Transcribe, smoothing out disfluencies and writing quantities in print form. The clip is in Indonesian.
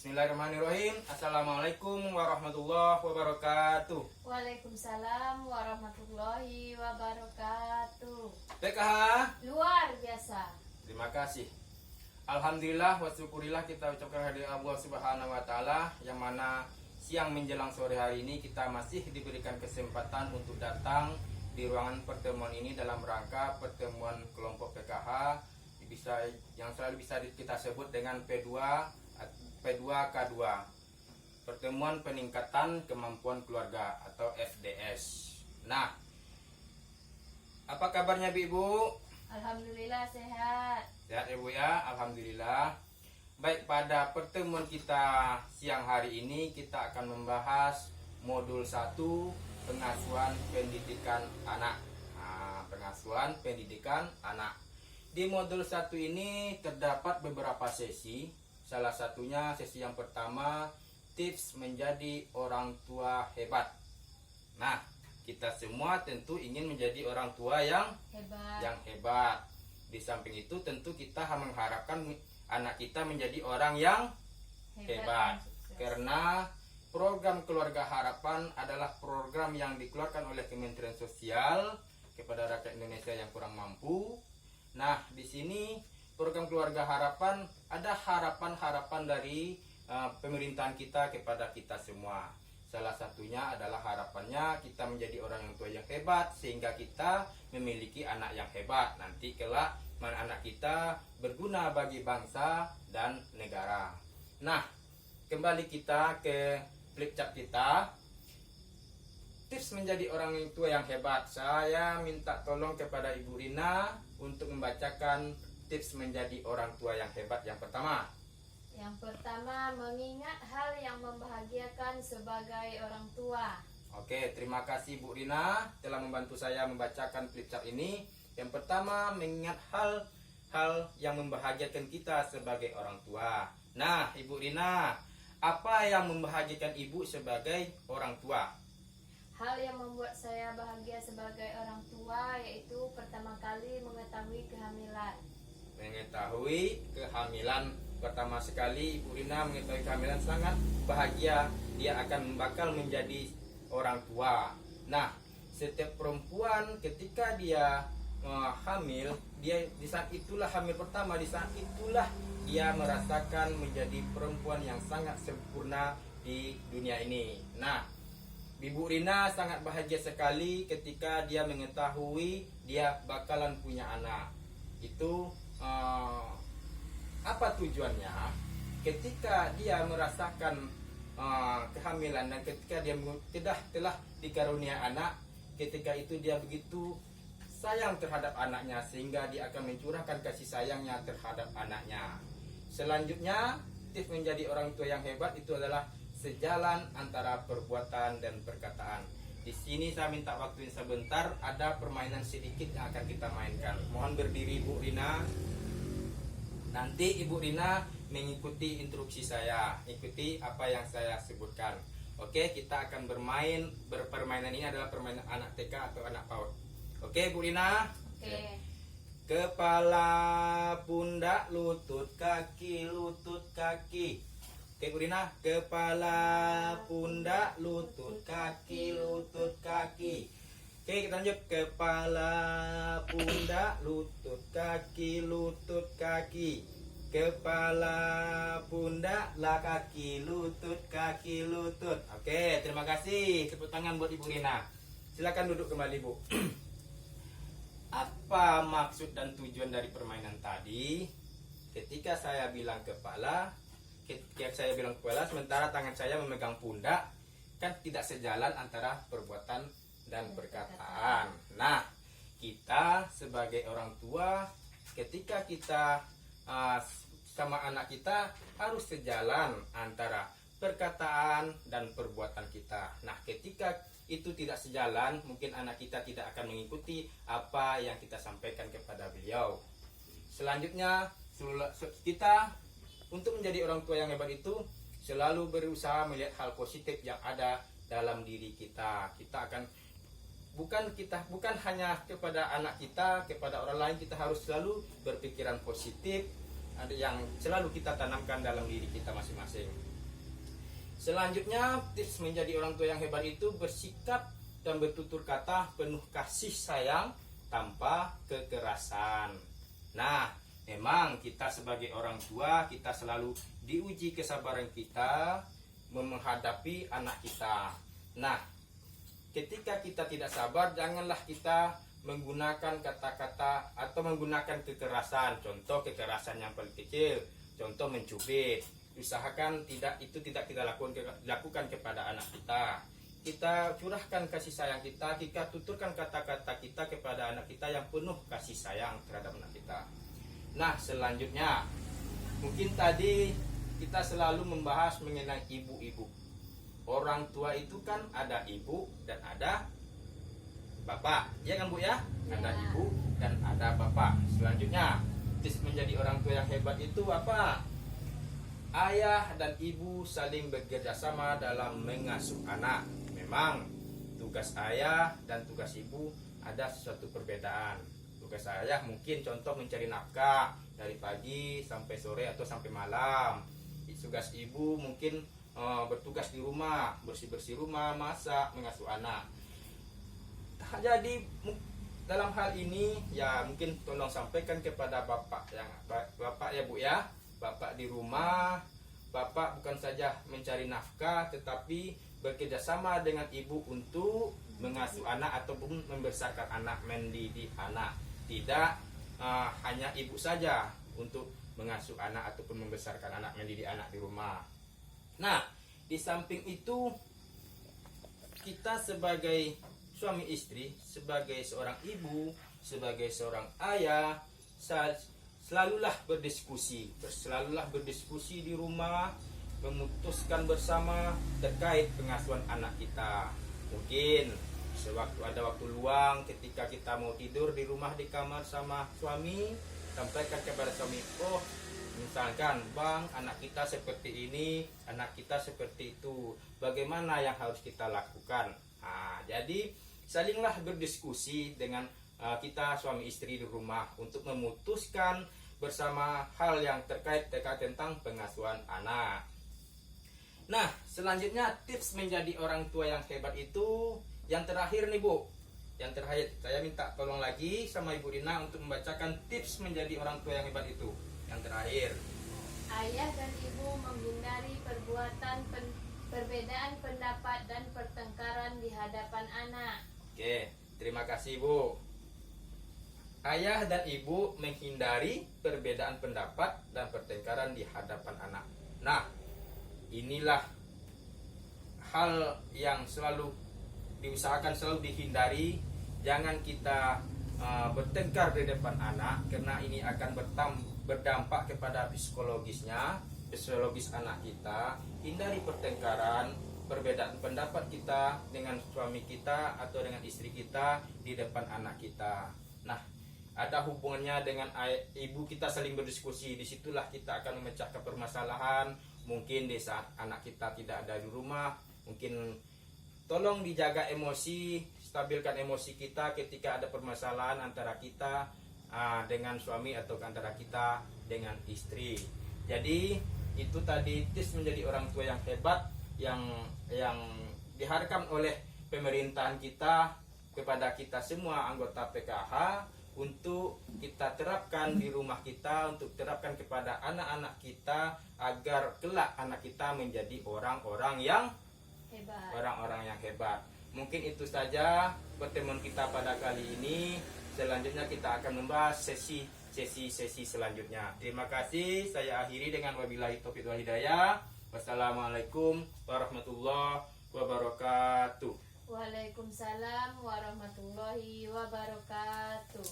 Bismillahirrahmanirrahim. Assalamualaikum warahmatullahi wabarakatuh. Waalaikumsalam warahmatullahi wabarakatuh. PKH Luar biasa. terima kasih. Alhamdulillah wa syukurillah kita ucapkan hadirat Allah Subhanahu wa taala yang mana siang menjelang sore hari ini kita masih diberikan kesempatan untuk datang di ruangan pertemuan ini dalam rangka pertemuan kelompok PKH yang selalu bisa kita sebut dengan P2K2, pertemuan peningkatan kemampuan keluarga atau FDS. Nah, apa kabarnya Ibu? Alhamdulillah sehat. Sehat Ibu ya, alhamdulillah. Baik, pada pertemuan kita siang hari ini kita akan membahas modul 1 pengasuhan pendidikan anak. Pengasuhan pendidikan anak. Di modul 1 ini terdapat beberapa sesi. Salah satunya sesi yang pertama, tips menjadi orang tua hebat. Nah, kita semua tentu ingin menjadi orang tua yang hebat. Di samping itu tentu kita mengharapkan anak kita menjadi orang yang hebat. Karena program Keluarga Harapan adalah program yang dikeluarkan oleh Kementerian Sosial kepada rakyat Indonesia yang kurang mampu. Nah, di sini program Keluarga Harapan ada harapan-harapan dari pemerintahan kita kepada kita semua. Salah satunya adalah harapannya kita menjadi orang yang tua yang hebat sehingga kita memiliki anak yang hebat. Nanti kelak anak kita berguna bagi bangsa dan negara. Nah, kembali kita ke flip chart kita. Tips menjadi orang tua yang hebat. Saya minta tolong kepada Ibu Rina untuk membacakan tips menjadi orang tua yang hebat yang pertama. Yang pertama, mengingat hal yang membahagiakan sebagai orang tua. Oke, terima kasih Bu Rina telah membantu saya membacakan flip chart ini. Yang pertama, mengingat hal yang membahagiakan kita sebagai orang tua. Nah, Ibu Rina, apa yang membahagiakan Ibu sebagai orang tua? Hal yang membuat saya bahagia sebagai orang tua yaitu pertama kali mengetahui kehamilan. Mengetahui kehamilan pertama sekali Ibu Rina mengetahui kehamilan sangat bahagia, dia akan bakal menjadi orang tua. Nah, setiap perempuan ketika dia hamil, dia di saat itulah hamil pertama, di saat itulah dia merasakan menjadi perempuan yang sangat sempurna di dunia ini. Nah, Ibu Rina sangat bahagia sekali ketika dia mengetahui dia bakalan punya anak. Itu apa tujuannya? Ketika dia merasakan kehamilan dan ketika dia telah dikarunia anak, ketika itu dia begitu sayang terhadap anaknya sehingga dia akan mencurahkan kasih sayangnya terhadap anaknya. Selanjutnya, tips menjadi orang tua yang hebat itu adalah sejalan antara perbuatan dan perkataan. Di sini saya minta waktunya sebentar, ada permainan sedikit yang akan kita mainkan. Mohon berdiri Ibu Rina. Nanti Ibu Rina mengikuti instruksi saya, ikuti apa yang saya sebutkan. Oke, kita akan permainan ini adalah permainan anak TK atau anak PAUD. Oke, Bu Rina. Oke. Kepala, pundak, lutut, kaki, lutut, kaki. Oke Bu Rina, kepala, pundak, lutut, kaki, lutut, kaki. Oke, kita lanjut. Kepala, pundak, lutut, kaki, lutut, kaki. Kepala, pundak, lah kaki, lutut, kaki, lutut. Oke, terima kasih. Tepuk tangan buat Ibu Rina. Silakan duduk kembali, Bu. Apa maksud dan tujuan dari permainan tadi? Ketika saya bilang kepala, sementara tangan saya memegang pundak, kan tidak sejalan antara perbuatan dan perkataan. Nah, kita sebagai orang tua, ketika kita sama anak kita harus sejalan antara perkataan dan perbuatan kita. Nah, ketika itu tidak sejalan, mungkin anak kita tidak akan mengikuti apa yang kita sampaikan kepada beliau. Selanjutnya, kita untuk menjadi orang tua yang hebat itu selalu berusaha melihat hal positif yang ada dalam diri kita. Kita akan bukan hanya kepada anak kita, kepada orang lain kita harus selalu berpikiran positif, ada yang selalu kita tanamkan dalam diri kita masing-masing. Selanjutnya, tips menjadi orang tua yang hebat itu bersikap dan bertutur kata penuh kasih sayang tanpa kekerasan. Nah, memang kita sebagai orang tua, kita selalu diuji kesabaran kita menghadapi anak kita. Nah, ketika kita tidak sabar, janganlah kita menggunakan kata-kata atau menggunakan kekerasan. Contoh kekerasan yang paling kecil, contoh mencubit. Usahakan tidak kita lakukan kepada anak kita. Kita curahkan kasih sayang kita tuturkan kata-kata kita kepada anak kita yang penuh kasih sayang terhadap anak kita. Nah, selanjutnya mungkin tadi kita selalu membahas mengenai ibu-ibu. Orang tua itu kan ada ibu dan ada bapak, ya kan Bu ya? Ada ibu dan ada bapak. Selanjutnya, tips menjadi orang tua yang hebat itu apa? Ayah dan ibu saling bekerja sama dalam mengasuh anak. Memang tugas ayah dan tugas ibu ada sesuatu perbedaan. Tugas ayah mungkin contoh mencari nafkah dari pagi sampai sore atau sampai malam. Tugas ibu mungkin bertugas di rumah, bersih-bersih rumah, masak, mengasuh anak. Jadi dalam hal ini ya mungkin tolong sampaikan kepada bapak ya Bu ya. Bapak di rumah, bapak bukan saja mencari nafkah tetapi bekerjasama dengan ibu untuk mengasuh anak ataupun membesarkan anak, mendidik anak. Tidak hanya ibu saja untuk mengasuh anak ataupun membesarkan anak, mendidik anak di rumah. Nah, di samping itu kita sebagai suami istri, sebagai seorang ibu, sebagai seorang ayah, selalulah berdiskusi di rumah, memutuskan bersama terkait pengasuhan anak kita. Mungkin sewaktu ada waktu luang ketika kita mau tidur di rumah di kamar sama suami, sampaikan kepada suami, oh misalkan bang, anak kita seperti ini, anak kita seperti itu, bagaimana yang harus kita lakukan. Nah, jadi salinglah berdiskusi dengan kita suami istri di rumah untuk memutuskan bersama hal yang terkait tentang pengasuhan anak. Nah, selanjutnya tips menjadi orang tua yang hebat itu yang terakhir nih Bu. Yang terakhir, saya minta tolong lagi sama Ibu Rina untuk membacakan tips menjadi orang tua yang hebat itu. Yang terakhir. Ayah dan ibu menghindari perbuatan perbedaan pendapat dan pertengkaran di hadapan anak. Oke, terima kasih Bu. Ayah dan ibu menghindari perbedaan pendapat dan pertengkaran di hadapan anak. Nah, inilah hal yang selalu diusahakan, selalu dihindari. Jangan kita bertengkar di depan anak, karena ini akan berdampak kepada psikologis anak kita. Hindari pertengkaran, perbedaan pendapat kita dengan suami kita atau dengan istri kita di depan anak kita. Nah, ada hubungannya dengan ibu kita saling berdiskusi. Disitulah kita akan memecahkan permasalahan. Mungkin di saat anak kita tidak ada di rumah, mungkin tolong dijaga emosi, stabilkan emosi kita ketika ada permasalahan antara kita dengan suami atau antara kita dengan istri. Jadi itu tadi tips menjadi orang tua yang hebat yang diharapkan oleh pemerintahan kita kepada kita semua anggota PKH untuk kita terapkan di rumah kita, untuk terapkan kepada anak-anak kita agar kelak anak kita menjadi orang-orang yang hebat. Mungkin itu saja pertemuan kita pada kali ini. Selanjutnya kita akan membahas sesi selanjutnya. Terima kasih. Saya akhiri dengan wabillahi taufiq wal hidayah. Wassalamualaikum warahmatullahi wabarakatuh. Waalaikumsalam warahmatullahi wabarakatuh.